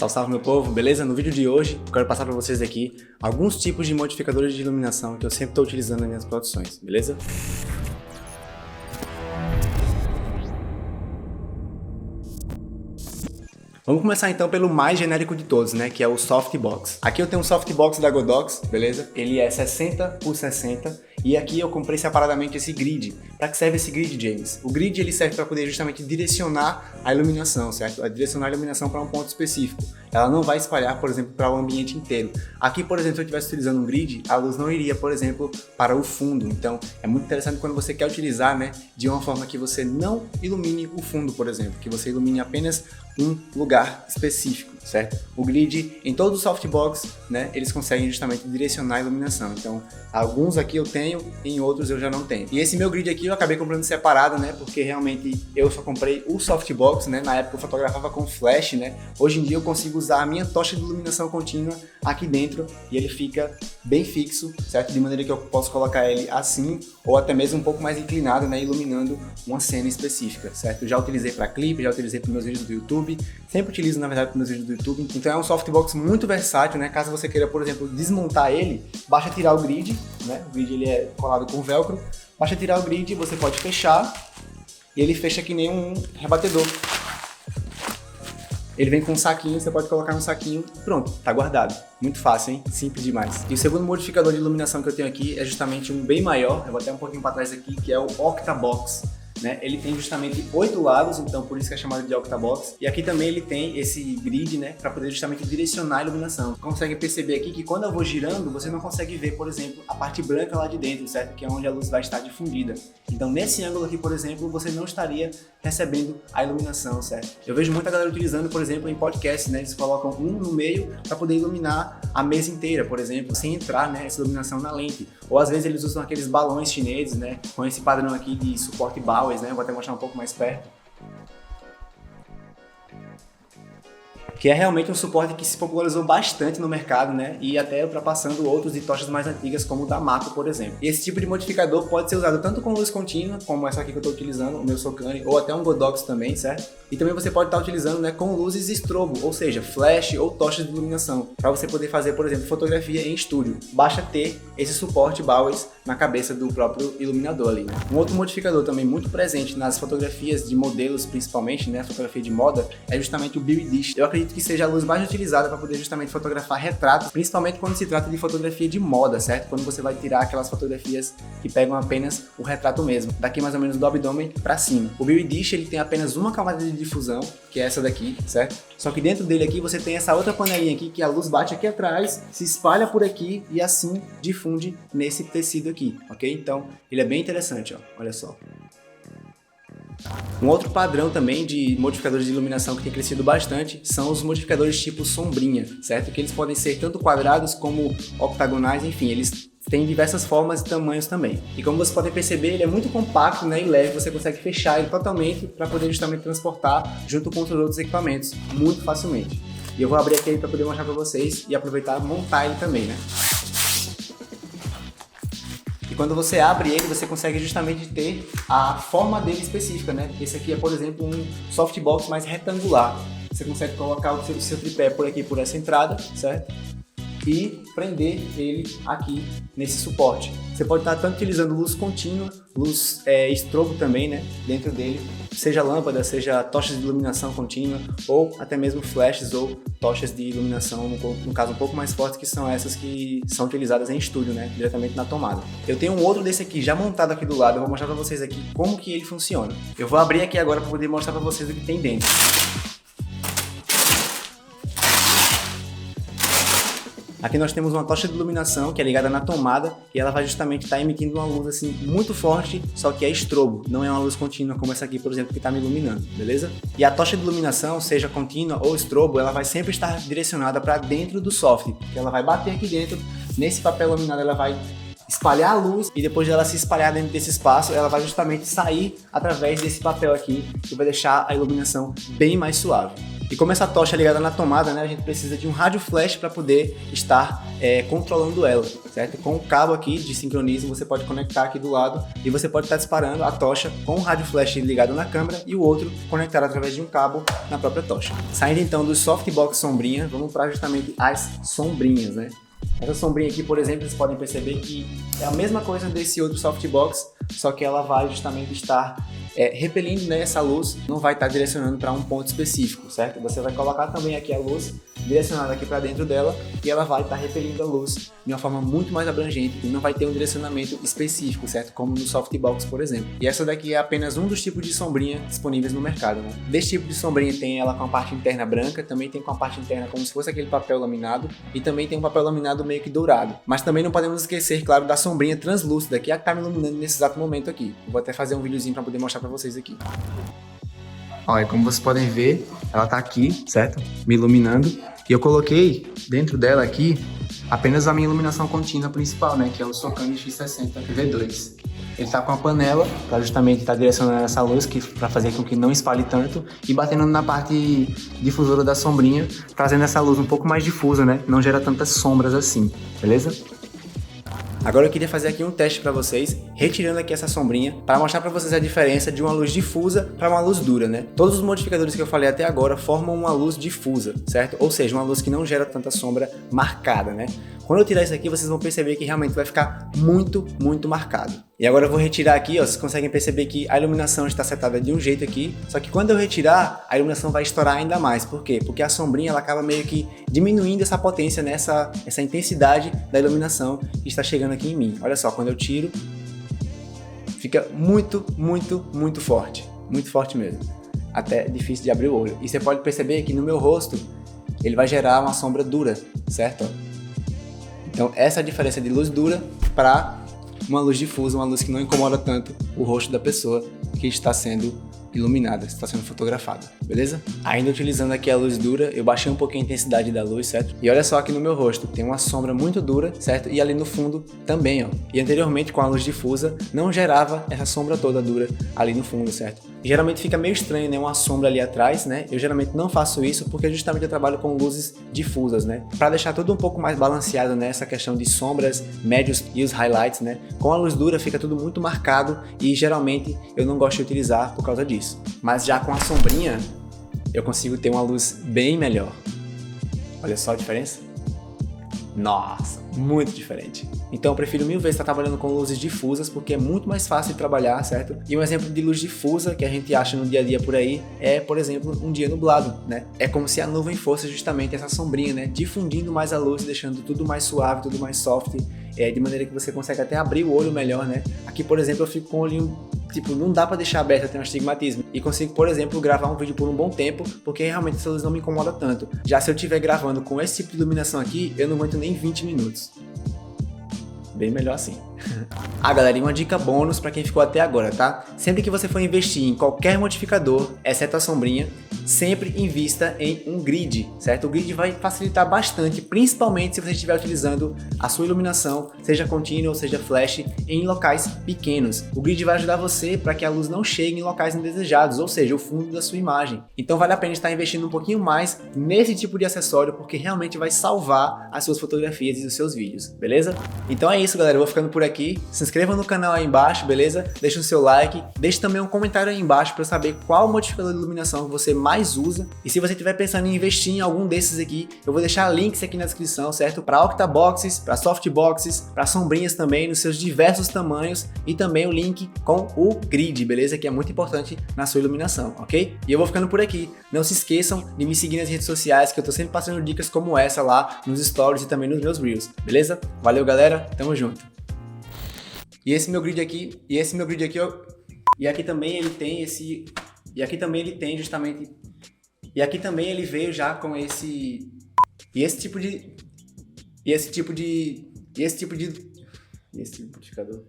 Salve, salve meu povo, beleza? No vídeo de hoje eu quero passar para vocês aqui alguns tipos de modificadores de iluminação que eu sempre estou utilizando nas minhas produções, beleza? Vamos começar então pelo mais genérico de todos, né, que é o Softbox. Aqui eu tenho um Softbox da Godox, beleza? Ele é 60 por 60 e aqui eu comprei separadamente esse grid. Para que serve esse grid, James? O grid ele serve para poder justamente direcionar a iluminação, certo? Direcionar a iluminação para um ponto específico. Ela não vai espalhar, por exemplo, para o ambiente inteiro. Aqui, por exemplo, se eu estivesse utilizando um grid, a luz não iria, por exemplo, para o fundo. Então, é muito interessante quando você quer utilizar, né, de uma forma que você não ilumine o fundo, por exemplo, que você ilumine apenas um lugar específico, certo? O grid, em todos os softbox, né, eles conseguem justamente direcionar a iluminação. Então, alguns aqui eu tenho, em outros eu já não tenho. E esse meu grid aqui eu acabei comprando separado, né, porque realmente eu só comprei o softbox, né, na época eu fotografava com flash, né. Hoje em dia eu consigo usar a minha tocha de iluminação contínua aqui dentro e ele fica bem fixo, certo? De maneira que eu posso colocar ele assim ou até mesmo um pouco mais inclinado, né, iluminando uma cena específica, certo? Eu já utilizei para clipe, já utilizei para meus vídeos do YouTube, sempre utilizo na verdade para meus vídeos do YouTube. Então é um softbox muito versátil, né? Caso você queira, por exemplo, desmontar ele, basta tirar o grid, né? O grid ele é colado com velcro, basta tirar o grid, você pode fechar e ele fecha que nem um rebatedor. Ele vem com um saquinho, você pode colocar no saquinho e pronto, tá guardado. Muito fácil, hein? Simples demais. E o segundo modificador de iluminação que eu tenho aqui é justamente um bem maior, eu vou até um pouquinho para trás aqui, que é o Octabox. Né? Ele tem justamente 8 lados, então por isso que é chamado de Octabox. E aqui também ele tem esse grid, né, para poder justamente direcionar a iluminação. Você consegue perceber aqui que quando eu vou girando, você não consegue ver, por exemplo, a parte branca lá de dentro, certo? Que é onde a luz vai estar difundida. Então nesse ângulo aqui, por exemplo, você não estaria recebendo a iluminação, certo? Eu vejo muita galera utilizando, por exemplo, em podcast, né? Eles colocam um no meio para poder iluminar a mesa inteira, por exemplo, sem entrar, né, essa iluminação na lente. Ou às vezes eles usam aqueles balões chineses, né, com esse padrão aqui de suporte Bowers, né? Vou até mostrar um pouco mais perto. Que é realmente um suporte que se popularizou bastante no mercado, né? E até ultrapassando outros de tochas mais antigas, como o da Mako, por exemplo. E esse tipo de modificador pode ser usado tanto com luz contínua, como essa aqui que eu estou utilizando, o meu Sokane, ou até um Godox também, certo? E também você pode estar utilizando, né, com luzes strobo, ou seja, flash ou tochas de iluminação, para você poder fazer, por exemplo, fotografia em estúdio. Basta ter esse suporte Bowers na cabeça do próprio iluminador ali, né? Um outro modificador também muito presente nas fotografias de modelos, principalmente, né, fotografia de moda, é justamente o Beauty Dish. Eu acredito que seja a luz mais utilizada para poder justamente fotografar retratos, principalmente quando se trata de fotografia de moda, certo? Quando você vai tirar aquelas fotografias que pegam apenas o retrato mesmo, daqui mais ou menos do abdômen para cima. O Beauty Dish ele tem apenas uma camada de difusão, que é essa daqui, certo? Só que dentro dele aqui você tem essa outra panelinha aqui que a luz bate aqui atrás, se espalha por aqui e assim difunde nesse tecido aqui, ok? Então ele é bem interessante, ó, olha só. Um outro padrão também de modificadores de iluminação que tem crescido bastante são os modificadores tipo sombrinha, certo? Que eles podem ser tanto quadrados como octagonais, enfim, eles têm diversas formas e tamanhos também. E como vocês podem perceber, ele é muito compacto, né, e leve, você consegue fechar ele totalmente para poder justamente transportar junto com os outros equipamentos muito facilmente. E eu vou abrir aqui para poder mostrar para vocês e aproveitar e montar ele também, né? E quando você abre ele, você consegue justamente ter a forma dele específica, né? Esse aqui é, por exemplo, um softbox mais retangular. Você consegue colocar o seu tripé por aqui, por essa entrada, certo? E prender ele aqui nesse suporte. Você pode estar tanto utilizando luz contínua, luz strobo também, né, dentro dele, seja lâmpada, seja tochas de iluminação contínua, ou até mesmo flashes ou tochas de iluminação, no caso um pouco mais fortes, que são essas que são utilizadas em estúdio, né, diretamente na tomada. Eu tenho um outro desse aqui já montado aqui do lado, eu vou mostrar para vocês aqui como que ele funciona. Eu vou abrir aqui agora para poder mostrar para vocês o que tem dentro. Aqui nós temos uma tocha de iluminação que é ligada na tomada e ela vai justamente estar emitindo uma luz assim muito forte, só que é strobo, não é uma luz contínua como essa aqui, por exemplo, que está me iluminando, beleza? E a tocha de iluminação, seja contínua ou strobo, ela vai sempre estar direcionada para dentro do soft, que ela vai bater aqui dentro, nesse papel laminado ela vai espalhar a luz e depois de ela se espalhar dentro desse espaço, ela vai justamente sair através desse papel aqui, que vai deixar a iluminação bem mais suave. E como essa tocha é ligada na tomada, né, a gente precisa de um rádio flash para poder estar controlando ela, certo? Com o cabo aqui de sincronismo você pode conectar aqui do lado e você pode estar disparando a tocha com o rádio flash ligado na câmera e o outro conectado através de um cabo na própria tocha. Saindo então do softbox sombrinha, vamos para justamente as sombrinhas, né? Essa sombrinha aqui, por exemplo, vocês podem perceber que é a mesma coisa desse outro softbox, só que ela vai justamente estar repelindo, né, essa luz, não vai estar direcionando para um ponto específico, certo? Você vai colocar também aqui a luz direcionada aqui para dentro dela e ela vai estar repelindo a luz de uma forma muito mais abrangente e não vai ter um direcionamento específico, certo? Como no softbox, por exemplo. E essa daqui é apenas um dos tipos de sombrinha disponíveis no mercado, né? Desse tipo de sombrinha tem ela com a parte interna branca, também tem com a parte interna como se fosse aquele papel laminado e também tem um papel laminado meio que dourado. Mas também não podemos esquecer, claro, da sombrinha translúcida, que é a que está me iluminando nesse exato momento aqui. Eu vou até fazer um videozinho para poder mostrar para vocês aqui. Olha, como vocês podem ver, ela tá aqui, certo? Me iluminando. E eu coloquei dentro dela aqui apenas a minha iluminação contínua principal, né? Que é o Sokani X60 V2. Ele tá com a panela para justamente estar direcionando essa luz para fazer com que não espalhe tanto e batendo na parte difusora da sombrinha, trazendo essa luz um pouco mais difusa, né? Não gera tantas sombras assim, beleza? Agora eu queria fazer aqui um teste para vocês, retirando aqui essa sombrinha, para mostrar para vocês a diferença de uma luz difusa para uma luz dura, né? Todos os modificadores que eu falei até agora formam uma luz difusa, certo? Ou seja, uma luz que não gera tanta sombra marcada, né? Quando eu tirar isso aqui, vocês vão perceber que realmente vai ficar muito, muito marcado. E agora eu vou retirar aqui, ó, vocês conseguem perceber que a iluminação está setada de um jeito aqui, só que quando eu retirar, a iluminação vai estourar ainda mais. Por quê? Porque a sombrinha ela acaba meio que diminuindo essa potência, né? essa intensidade da iluminação que está chegando aqui em mim. Olha só, quando eu tiro, fica muito, muito, muito forte mesmo. Até difícil de abrir o olho. E você pode perceber que no meu rosto, ele vai gerar uma sombra dura, certo? Então essa é a diferença de luz dura para uma luz difusa, uma luz que não incomoda tanto o rosto da pessoa que está sendo iluminada, está sendo fotografada, beleza? Ainda utilizando aqui a luz dura, eu baixei um pouquinho a intensidade da luz, certo? E olha só aqui no meu rosto, tem uma sombra muito dura, certo? E ali no fundo também, ó. E anteriormente com a luz difusa, não gerava essa sombra toda dura ali no fundo, certo? E geralmente fica meio estranho, né? Uma sombra ali atrás, né? Eu geralmente não faço isso porque justamente eu trabalho com luzes difusas, né? Para deixar tudo um pouco mais balanceado, né? Essa questão de sombras, médios e os highlights, né? Com a luz dura fica tudo muito marcado e geralmente eu não gosto de utilizar por causa disso. Mas já com a sombrinha, eu consigo ter uma luz bem melhor. Olha só a diferença. Nossa, muito diferente. Então eu prefiro mil vezes estar trabalhando com luzes difusas porque é muito mais fácil de trabalhar, certo? E um exemplo de luz difusa que a gente acha no dia a dia por aí é, por exemplo, um dia nublado, né? É como se a nuvem fosse justamente essa sombrinha, né? Difundindo mais a luz, deixando tudo mais suave, tudo mais soft, de maneira que você consegue até abrir o olho melhor, né? Aqui, por exemplo, eu fico com o olhinho, tipo, não dá pra deixar aberto, eu tenho um astigmatismo. E consigo, por exemplo, gravar um vídeo por um bom tempo, porque realmente essa luz não me incomoda tanto. Já se eu estiver gravando com esse tipo de iluminação aqui, eu não aguento nem 20 minutos. Bem melhor assim. Galera, e uma dica bônus para quem ficou até agora, tá? Sempre que você for investir em qualquer modificador, exceto a sombrinha, sempre invista em um grid, certo? O grid vai facilitar bastante, principalmente se você estiver utilizando a sua iluminação, seja contínua ou seja flash, em locais pequenos. O grid vai ajudar você para que a luz não chegue em locais indesejados, ou seja, o fundo da sua imagem. Então vale a pena estar investindo um pouquinho mais nesse tipo de acessório, porque realmente vai salvar as suas fotografias e os seus vídeos, beleza? Então é isso, galera, eu vou ficando por aqui. Se inscreva no canal aí embaixo, beleza? Deixa o seu like, deixe também um comentário aí embaixo para eu saber qual modificador de iluminação você mais usa. E se você estiver pensando em investir em algum desses aqui, eu vou deixar links aqui na descrição, certo? Para octaboxes, para softboxes, para sombrinhas também, nos seus diversos tamanhos e também o link com o grid, beleza? Que é muito importante na sua iluminação, ok? E eu vou ficando por aqui. Não se esqueçam de me seguir nas redes sociais, que eu tô sempre passando dicas como essa lá nos stories e também nos meus reels, beleza? Valeu, galera, tamo junto. E esse meu grid aqui, e aqui também ele tem esse, e aqui também ele tem justamente, e aqui também ele veio já com esse tipo de modificador.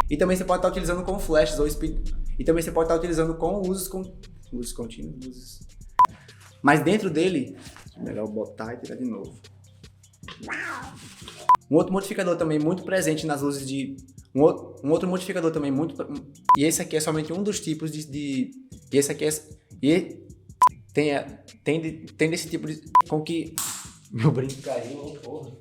E também você pode estar utilizando com flashes ou speed, e também você pode estar utilizando com luzes contínuas, mas dentro dele, melhor botar e tirar de novo. Um outro modificador também muito presente nas luzes de... Um outro modificador também muito... E esse aqui é somente um dos tipos de... E esse aqui é... tende esse tipo de... com que... Meu brinco caiu, porra.